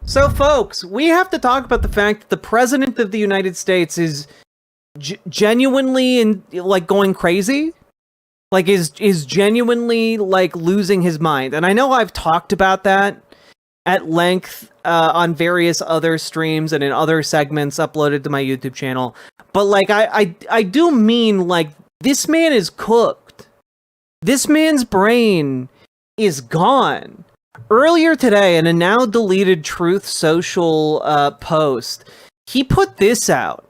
So, folks, we have to talk about the fact that the president of the United States is genuinely going crazy. Like, is genuinely, like, losing his mind. And I know I've talked about that at length on various other streams and in other segments uploaded to my YouTube channel. But, like, I do mean, like, this man is cooked. This man's brain is gone. Earlier today, in a now deleted Truth Social post, he put this out,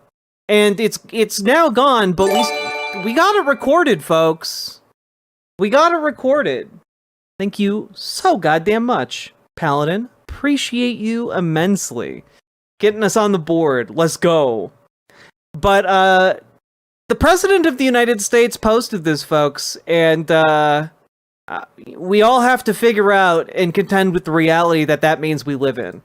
and it's now gone. But we got it recorded, folks. We got it recorded. Thank you so goddamn much, Paladin. Appreciate you immensely, getting us on the board. Let's go. But the president of the United States posted this, folks, and we all have to figure out and contend with the reality that means we live in.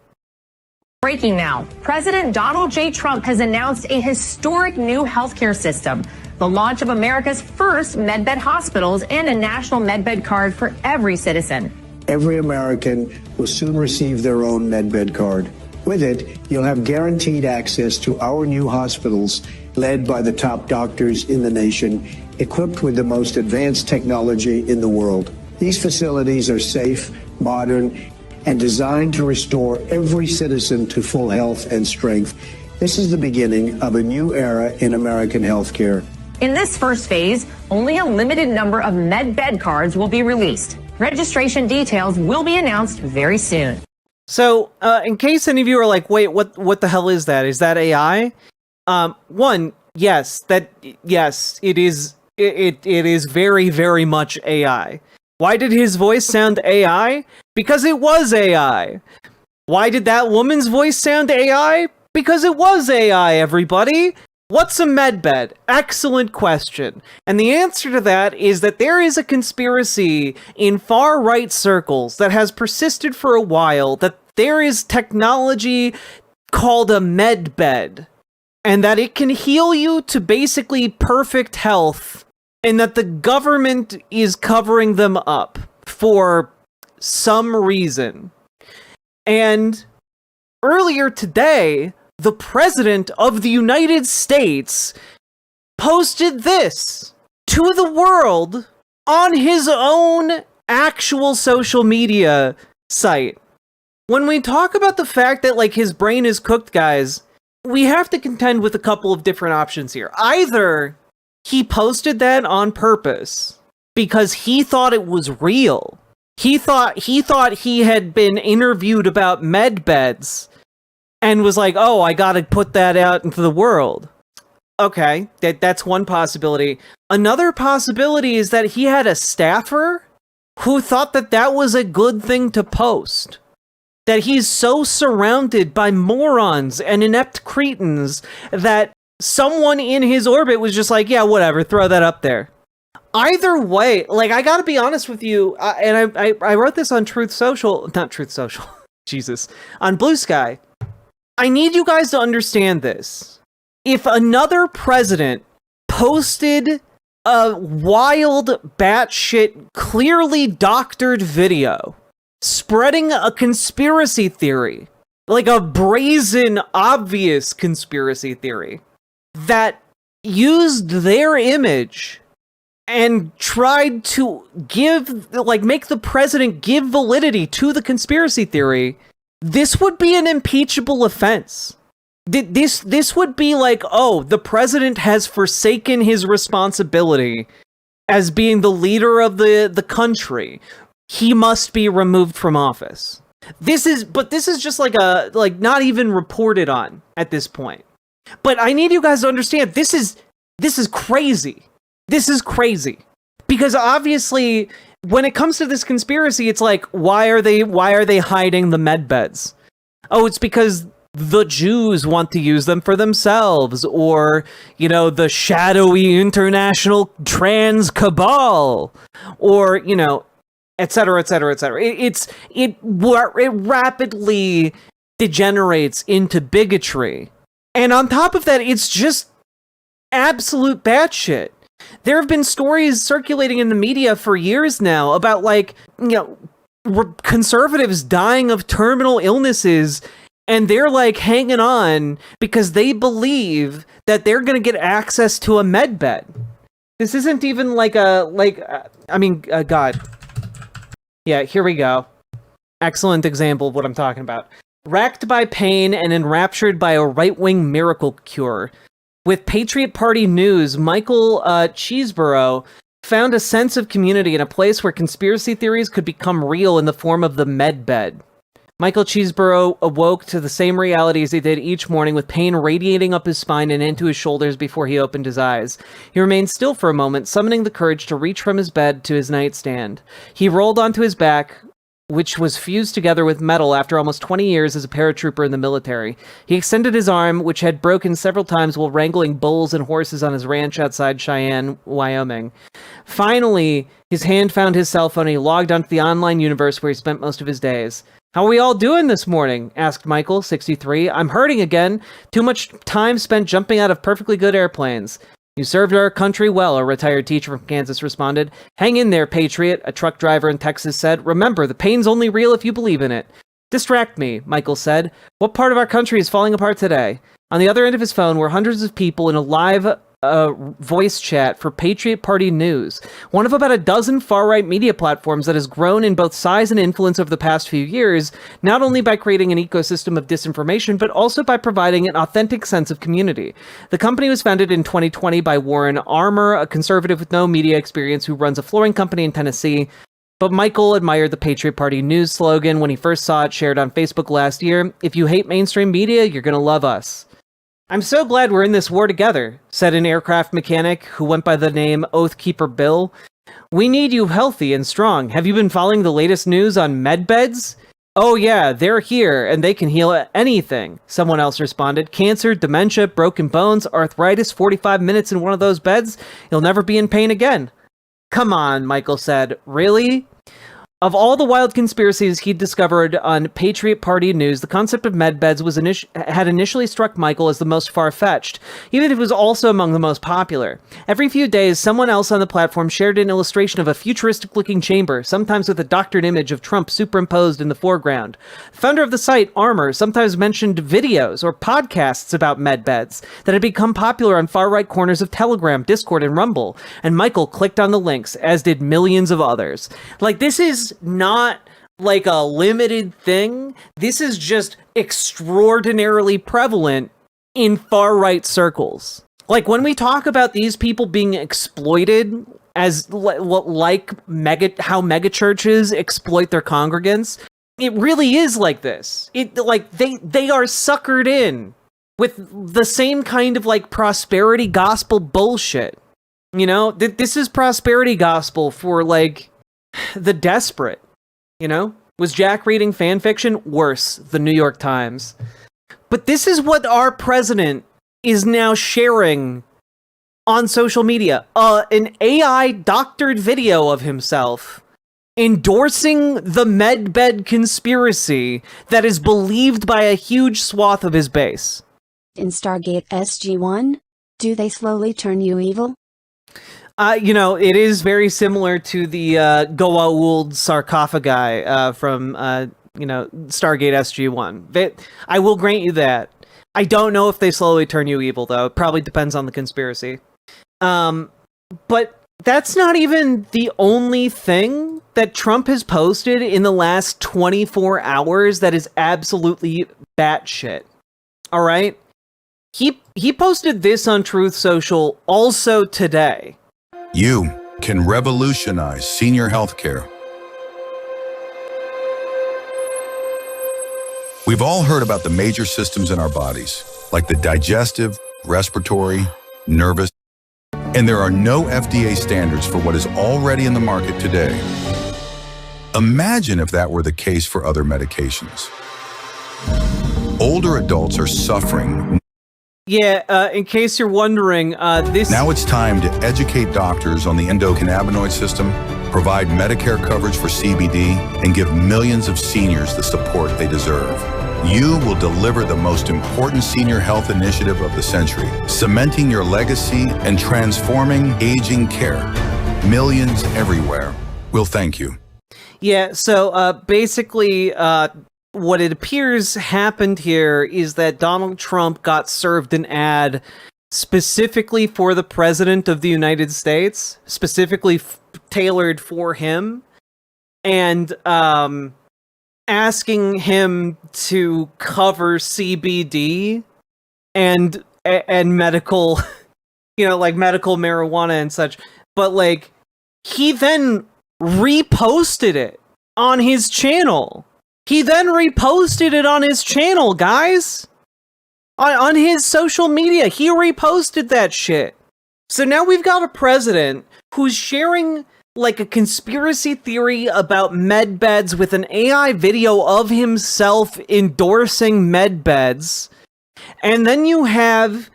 Breaking now. President Donald J. Trump has announced a historic new healthcare system, the launch of America's first medbed hospitals and a national medbed card for every citizen. Every American will soon receive their own medbed card. With it, you'll have guaranteed access to our new hospitals led by the top doctors in the nation, equipped with the most advanced technology in the world. These facilities are safe, modern, and designed to restore every citizen to full health and strength. This is the beginning of a new era in American healthcare. In this first phase, only a limited number of medbed cards will be released. Registration details will be announced very soon. So, in case any of you are like, wait, what the hell is that? Is that AI? One, yes, it is. It is very, very much AI. Why did his voice sound AI? Because it was AI. Why did that woman's voice sound AI? Because it was AI, everybody. What's a medbed? Excellent question. And the answer to that is that there is a conspiracy in far-right circles that has persisted for a while that there is technology called a medbed, and that it can heal you to basically perfect health, and that the government is covering them up for some reason. And earlier today, the president of the United States posted this to the world on his own actual social media site. When we talk about the fact that, like, his brain is cooked, guys, we have to contend with a couple of different options here. Either he posted that on purpose because he thought it was real. He thought he had been interviewed about med beds and was like, oh, I gotta put that out into the world. Okay, that's one possibility. Another possibility is that he had a staffer who thought that was a good thing to post. That he's so surrounded by morons and inept cretins that someone in his orbit was just like, yeah, whatever, throw that up there. Either way, like, I gotta be honest with you, and I wrote this on Jesus, on Blue Sky. I need you guys to understand this. If another president posted a wild, batshit, clearly doctored video spreading a conspiracy theory, like a brazen, obvious conspiracy theory, that used their image and tried to make the president give validity to the conspiracy theory, this would be an impeachable offense. This would be like, oh, the president has forsaken his responsibility as being the leader of the country. He must be removed from office. This is just like not even reported on at this point. But I need you guys to understand, this is crazy. This is crazy. Because obviously, when it comes to this conspiracy, it's like, why are they hiding the med beds? Oh, it's because the Jews want to use them for themselves, or, you know, the shadowy international trans cabal, or, you know, etc., etc., etc. It rapidly degenerates into bigotry. And on top of that, it's just absolute batshit. There have been stories circulating in the media for years now about, like, you know, conservatives dying of terminal illnesses and they're like hanging on because they believe that they're going to get access to a med bed. This isn't even like God. Yeah, here we go. Excellent example of what I'm talking about. Racked by pain and enraptured by a right-wing miracle cure. With Patriot Party News, Michael Cheeseborough found a sense of community in a place where conspiracy theories could become real in the form of the med bed. Michael Cheeseborough awoke to the same reality as he did each morning, with pain radiating up his spine and into his shoulders before he opened his eyes. He remained still for a moment, summoning the courage to reach from his bed to his nightstand. He rolled onto his back, which was fused together with metal after almost 20 years as a paratrooper in the military. He extended his arm, which had broken several times while wrangling bulls and horses on his ranch outside Cheyenne, Wyoming. Finally, his hand found his cell phone and he logged onto the online universe where he spent most of his days. "How are we all doing this morning?" asked Michael, 63. "I'm hurting again. Too much time spent jumping out of perfectly good airplanes." "You served our country well," a retired teacher from Kansas responded. "Hang in there, Patriot," a truck driver in Texas said. "Remember, the pain's only real if you believe in it." "Distract me," Michael said. "What part of our country is falling apart today?" On the other end of his phone were hundreds of people in a live voice chat for Patriot Party News, one of about a dozen far-right media platforms that has grown in both size and influence over the past few years, not only by creating an ecosystem of disinformation, but also by providing an authentic sense of community. The company was founded in 2020 by Warren Armour, a conservative with no media experience who runs a flooring company in Tennessee. But Michael admired the Patriot Party News slogan when he first saw it shared on Facebook last year. "If you hate mainstream media, you're gonna love us." "I'm so glad we're in this war together," said an aircraft mechanic who went by the name Oathkeeper Bill. "We need you healthy and strong. Have you been following the latest news on med beds?" "Oh yeah, they're here, and they can heal anything," someone else responded. "Cancer, dementia, broken bones, arthritis, 45 minutes in one of those beds, you'll never be in pain again." "Come on," Michael said. "Really?" Of all the wild conspiracies he'd discovered on Patriot Party News, the concept of medbeds had initially struck Michael as the most far-fetched, even if it was also among the most popular. Every few days, someone else on the platform shared an illustration of a futuristic-looking chamber, sometimes with a doctored image of Trump superimposed in the foreground. The founder of the site, Armour, sometimes mentioned videos or podcasts about medbeds that had become popular on far-right corners of Telegram, Discord, and Rumble, and Michael clicked on the links, as did millions of others. Like, this is not like a limited thing. This is just extraordinarily prevalent in far-right circles. Like, when we talk about these people being exploited as how mega churches exploit their congregants, it really is like this. They are suckered in with the same kind of like prosperity gospel bullshit. You know, this is prosperity gospel for like the desperate. You know, was Jack reading fan fiction? Worse, the New York Times. But this is what our president is now sharing on social media. An AI doctored video of himself endorsing the medbed conspiracy that is believed by a huge swath of his base. In Stargate SG-1, do they slowly turn you evil? You know, it is very similar to the Goa'uld sarcophagi from, Stargate SG-1. I will grant you that. I don't know if they slowly turn you evil, though. It probably depends on the conspiracy. But that's not even the only thing that Trump has posted in the last 24 hours that is absolutely batshit. All right? He posted this on Truth Social also today. You can revolutionize senior healthcare. We've all heard about the major systems in our bodies, like the digestive, respiratory, nervous, and there are no FDA standards for what is already in the market today. Imagine if that were the case for other medications. Older adults are suffering. Yeah, in case you're wondering, this... Now it's time to educate doctors on the endocannabinoid system, provide Medicare coverage for CBD, and give millions of seniors the support they deserve. You will deliver the most important senior health initiative of the century, cementing your legacy and transforming aging care. Millions everywhere will thank you. Yeah, so basically, what it appears happened here is that Donald Trump got served an ad specifically for the President of the United States, specifically tailored for him, and asking him to cover CBD and medical, like medical marijuana and such. But like, he then reposted it on his channel. He then reposted it on his channel, guys. On his social media, he reposted that shit. So now we've got a president who's sharing like a conspiracy theory about med beds with an AI video of himself endorsing med beds. And then you have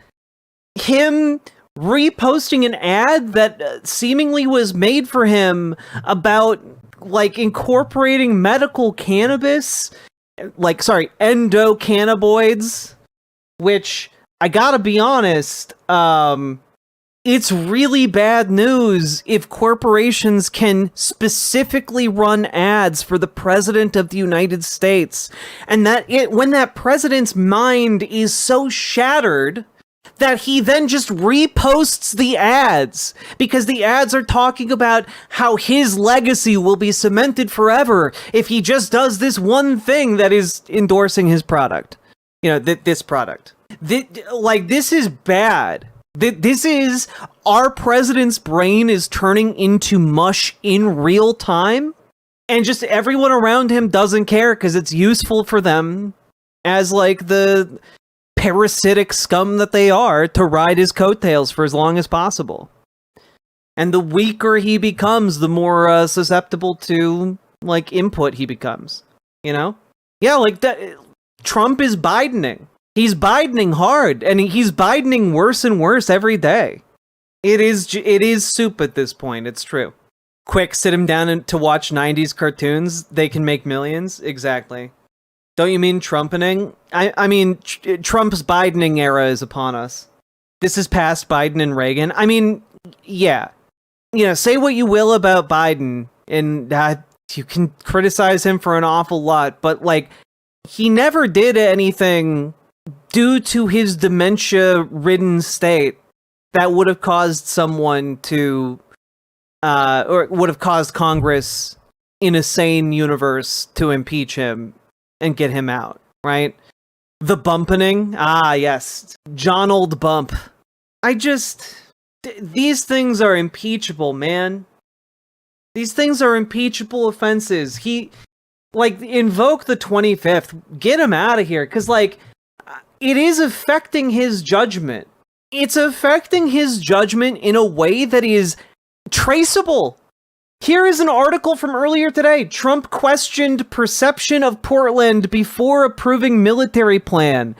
him reposting an ad that seemingly was made for him about like incorporating medical cannabis, endocannabinoids, which I gotta be honest, it's really bad news if corporations can specifically run ads for the President of the United States, and when that president's mind is so shattered that he then just reposts the ads because the ads are talking about how his legacy will be cemented forever if he just does this one thing that is endorsing his product. This product. This is bad. This is, our president's brain is turning into mush in real time, and just everyone around him doesn't care because it's useful for them as like the parasitic scum that they are to ride his coattails for as long as possible. And the weaker he becomes, the more susceptible to like input he becomes. Yeah, like that. Trump is Bidening. He's Bidening hard, and he's Bidening worse and worse every day. It is soup at this point. It's true. Quick, sit him down to watch 90s cartoons. They can make millions. Exactly. Don't you mean Trumpening? I mean, Trump's Bidening era is upon us. This is past Biden and Reagan. I mean, yeah. Say what you will about Biden, and you can criticize him for an awful lot, but like, he never did anything due to his dementia-ridden state that would have caused someone to, or would have caused Congress in a sane universe to impeach him and get him out, right? The bumpening? Ah, yes. John Old Bump. These things are impeachable, man. These things are impeachable offenses. Invoke the 25th. Get him out of here, because, it is affecting his judgment. It's affecting his judgment in a way that is traceable. Here is an article from earlier today. Trump questioned perception of Portland before approving military plan.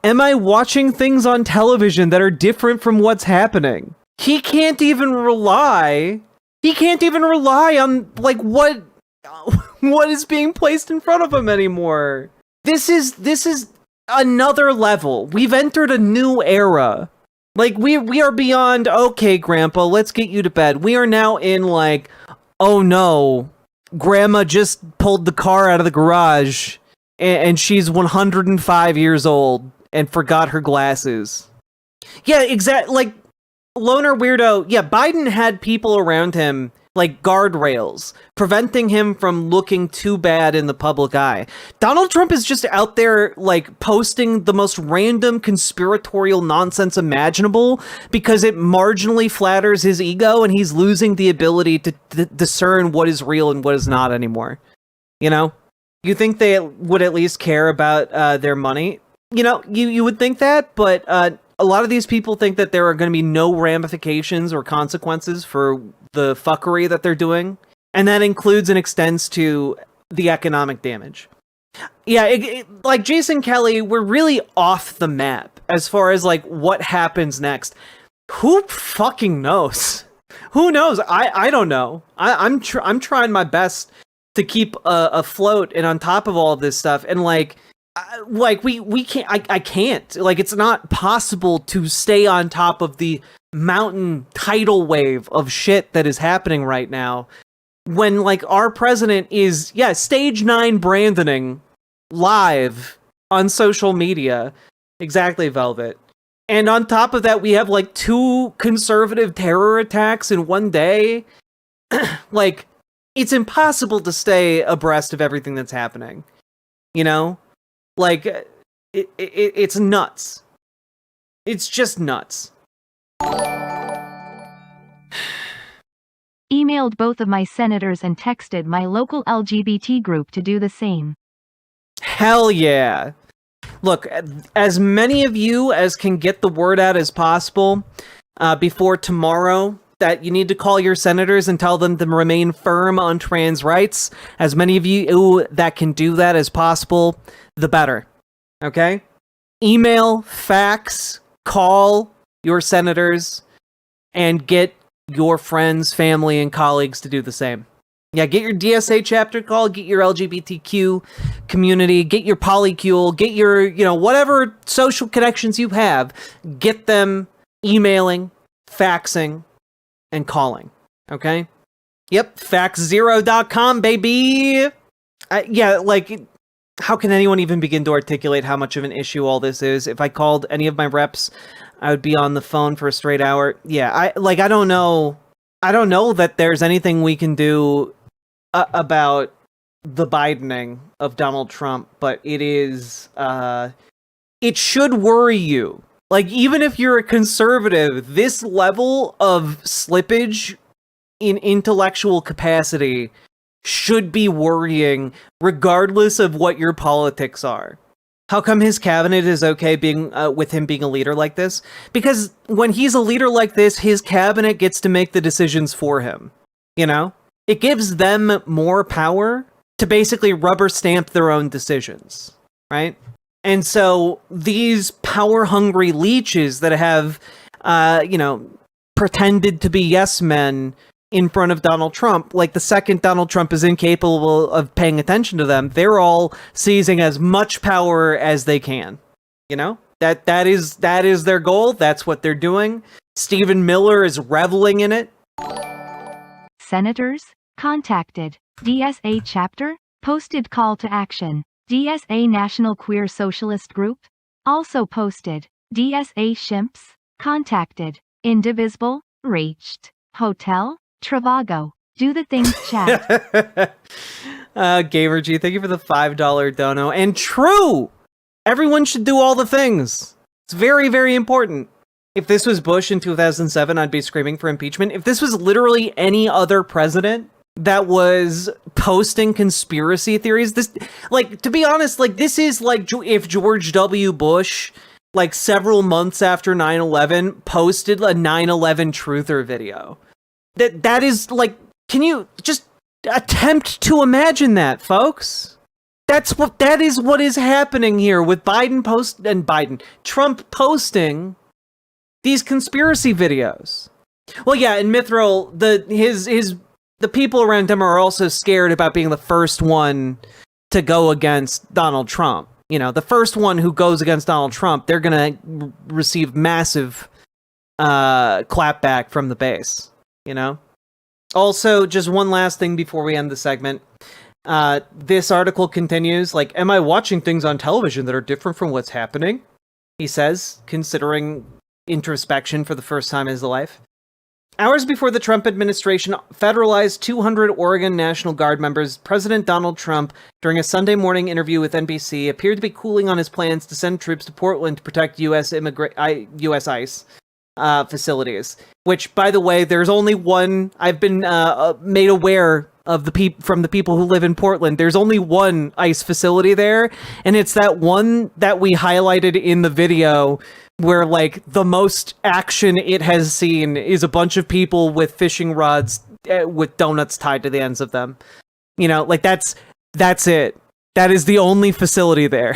Am I watching things on television that are different from what's happening? He can't even rely on what is being placed in front of him anymore. This is another level. We've entered a new era. We are beyond, okay, Grandpa, let's get you to bed. We are now in oh no, Grandma just pulled the car out of the garage and she's 105 years old and forgot her glasses. Yeah, exactly. Loner weirdo. Yeah, Biden had people around him, guardrails, preventing him from looking too bad in the public eye. Donald Trump is just out there, posting the most random conspiratorial nonsense imaginable because it marginally flatters his ego and he's losing the ability to discern what is real and what is not anymore. You think they would at least care about their money? You would think that, but a lot of these people think that there are going to be no ramifications or consequences for the fuckery that they're doing, and that includes and extends to the economic damage. Yeah, like Jason Kelly, we're really off the map as far as what happens next. Who fucking knows? Who knows? I don't know. I'm trying my best to keep afloat and on top of all of this stuff, and we can't. I can't. It's not possible to stay on top of the mountain tidal wave of shit that is happening right now when our president is stage 9 Brandoning live on social media. Exactly, Velvet. And on top of that, we have like 2 conservative terror attacks in one day. Like, it's impossible to stay abreast of everything that's happening. You know? Like, it's nuts. It's just nuts. Emailed both of my senators and texted my local LGBT group to do the same. Hell yeah. Look, as many of you as can get the word out as possible before tomorrow that you need to call your senators and tell them to remain firm on trans rights. As many of you that can do that as possible, the better. Okay? Email, fax, call your senators, and get your friends, family, and colleagues to do the same. Yeah, get your DSA chapter call, get your LGBTQ community, get your polycule, get your, whatever social connections you have, get them emailing, faxing, and calling. Okay? Yep, faxzero.com, baby! How can anyone even begin to articulate how much of an issue all this is? If I called any of my reps, I would be on the phone for a straight hour. Yeah, I don't know. I don't know that there's anything we can do about the Bidening of Donald Trump, but it is, it should worry you. Like, even if you're a conservative, this level of slippage in intellectual capacity should be worrying, regardless of what your politics are. How come his cabinet is okay being with him being a leader like this? Because when he's a leader like this, his cabinet gets to make the decisions for him. You know? It gives them more power to basically rubber stamp their own decisions, right? And so these power-hungry leeches that have, pretended to be yes men in front of Donald Trump, like the second Donald Trump is incapable of paying attention to them, they're all seizing as much power as they can. You know? That is their goal. That's what they're doing. Stephen Miller is reveling in it. Senators, contacted. DSA chapter, posted call to action. DSA National Queer Socialist Group, also posted. DSA Shimps, contacted. Indivisible, reached. Hotel, Travago. Do the things chat. Gamer G, thank you for the $5 dono. And true! Everyone should do all the things. It's very, very important. If this was Bush in 2007, I'd be screaming for impeachment. If this was literally any other president that was posting conspiracy theories, this, to be honest, this is like if George W. Bush, several months after 9/11, posted a 9/11 truther video. That is, can you just attempt to imagine that, folks? That is what is happening here with Trump posting these conspiracy videos. Well, yeah, and Mithril, the people around him are also scared about being the first one to go against Donald Trump. You know, the first one who goes against Donald Trump, they're gonna receive massive clapback from the base. You know? Also, just one last thing before we end the segment. This article continues, am I watching things on television that are different from what's happening? He says, considering introspection for the first time in his life. Hours before the Trump administration federalized 200 Oregon National Guard members, President Donald Trump, during a Sunday morning interview with NBC, appeared to be cooling on his plans to send troops to Portland to protect U.S. ICE facilities. Which, by the way, there's only one. I've been made aware of from the people who live in Portland. There's only one ICE facility there, and it's that one that we highlighted in the video, where the most action it has seen is a bunch of people with fishing rods with donuts tied to the ends of them. You know, that's it. That is the only facility there.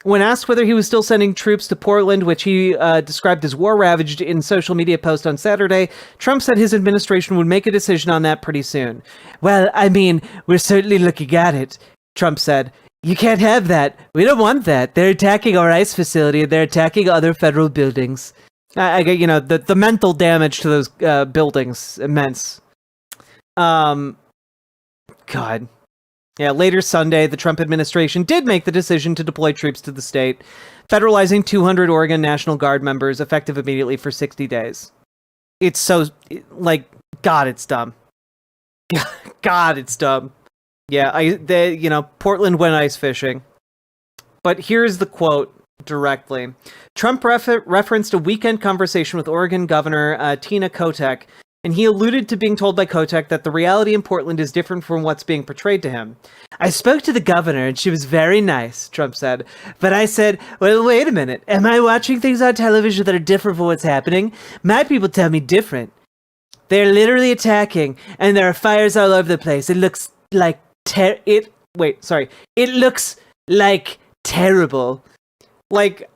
When asked whether he was still sending troops to Portland, which he described as war-ravaged in social media post on Saturday, Trump said his administration would make a decision on that pretty soon. Well, I mean, we're certainly looking at it, Trump said. You can't have that. We don't want that. They're attacking our ICE facility. They're attacking other federal buildings. The mental damage to those buildings, immense. God. Yeah, later Sunday, the Trump administration did make the decision to deploy troops to the state, federalizing 200 Oregon National Guard members effective immediately for 60 days. It's so, like, God, it's dumb. God, it's dumb. Yeah, Portland went ice fishing. But here's the quote directly. Trump referenced a weekend conversation with Oregon Governor Tina Kotek, and he alluded to being told by Kotek that the reality in Portland is different from what's being portrayed to him. I spoke to the governor, and she was very nice, Trump said. But I said, well, wait a minute. Am I watching things on television that are different from what's happening? My people tell me different. They're literally attacking, and there are fires all over the place. It looks like it looks like terrible. Like,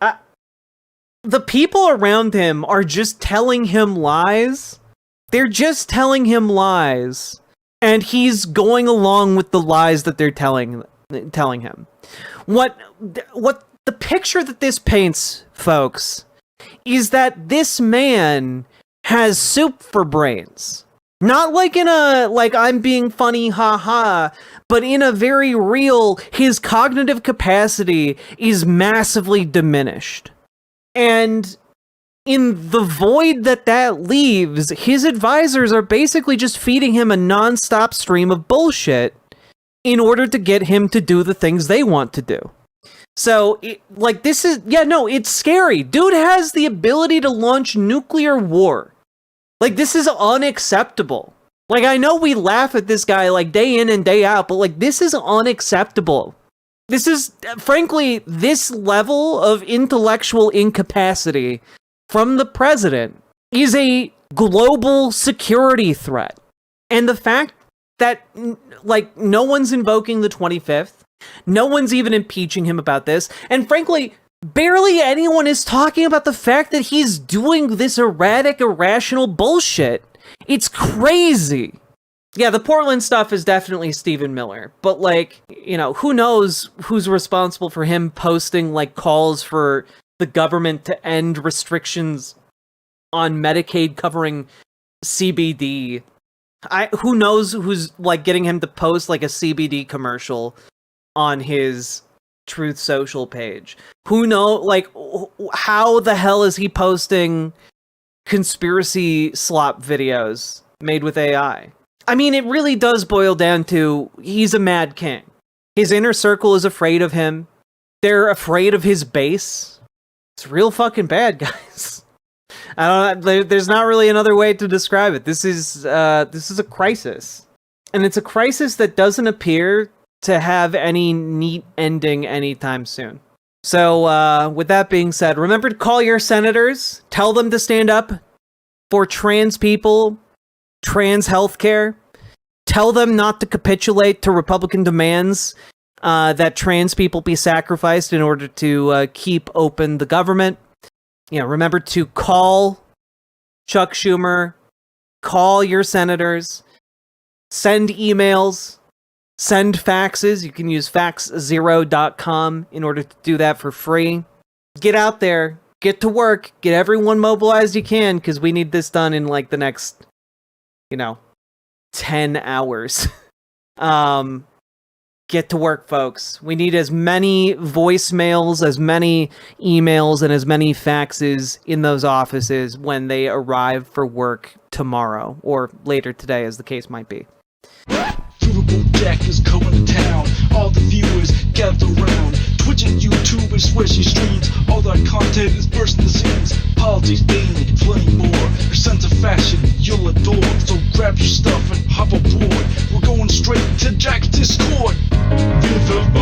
the people around him are just telling him lies. They're just telling him lies, and he's going along with the lies that they're telling him. What the picture that this paints, folks, is that this man has soup for brains. Not like in a, like, I'm being funny, haha, but in a very real, his cognitive capacity is massively diminished. And in the void that leaves, his advisors are basically just feeding him a non-stop stream of bullshit in order to get him to do the things they want to do. So, it's scary. Dude has the ability to launch nuclear war. Like, this is unacceptable. Like, I know we laugh at this guy, like, day in and day out, but, like, this is unacceptable. This is, frankly, this level of intellectual incapacity from the president is a global security threat. And the fact that, like, no one's invoking the 25th, no one's even impeaching him about this, and frankly, barely anyone is talking about the fact that he's doing this erratic, irrational bullshit. It's crazy. Yeah, the Portland stuff is definitely Stephen Miller, but, like, who knows who's responsible for him posting, like, calls for the government to end restrictions on Medicaid covering CBD. Who knows who's, like, getting him to post, like, a CBD commercial on his Truth Social page. Who knows, like, how the hell is he posting conspiracy slop videos made with AI? I mean, it really does boil down to, he's a mad king. His inner circle is afraid of him. They're afraid of his base. It's real fucking bad, guys. I don't know. There's not really another way to describe it. This is a crisis, and it's a crisis that doesn't appear to have any neat ending anytime soon. So, with that being said, remember to call your senators. Tell them to stand up for trans people, trans healthcare. Tell them not to capitulate to Republican demands that trans people be sacrificed in order to keep open the government. Remember to call Chuck Schumer, call your senators, send emails, send faxes. You can use faxzero.com in order to do that for free. Get out there, get to work, get everyone mobilized you can, because we need this done in, like, the next, 10 hours. Get to work, folks. We need as many voicemails, as many emails, and as many faxes in those offices when they arrive for work tomorrow, or later today, as the case might be. Riverboat Jack is going to town. All the viewers gather round. Twitch and YouTube is where she streams. All that content is bursting the scenes. Politics, dating, plenty more. Her sense of fashion you'll adore. So grab your stuff and hop aboard. We're going straight to Jack's Discord. Riverboat.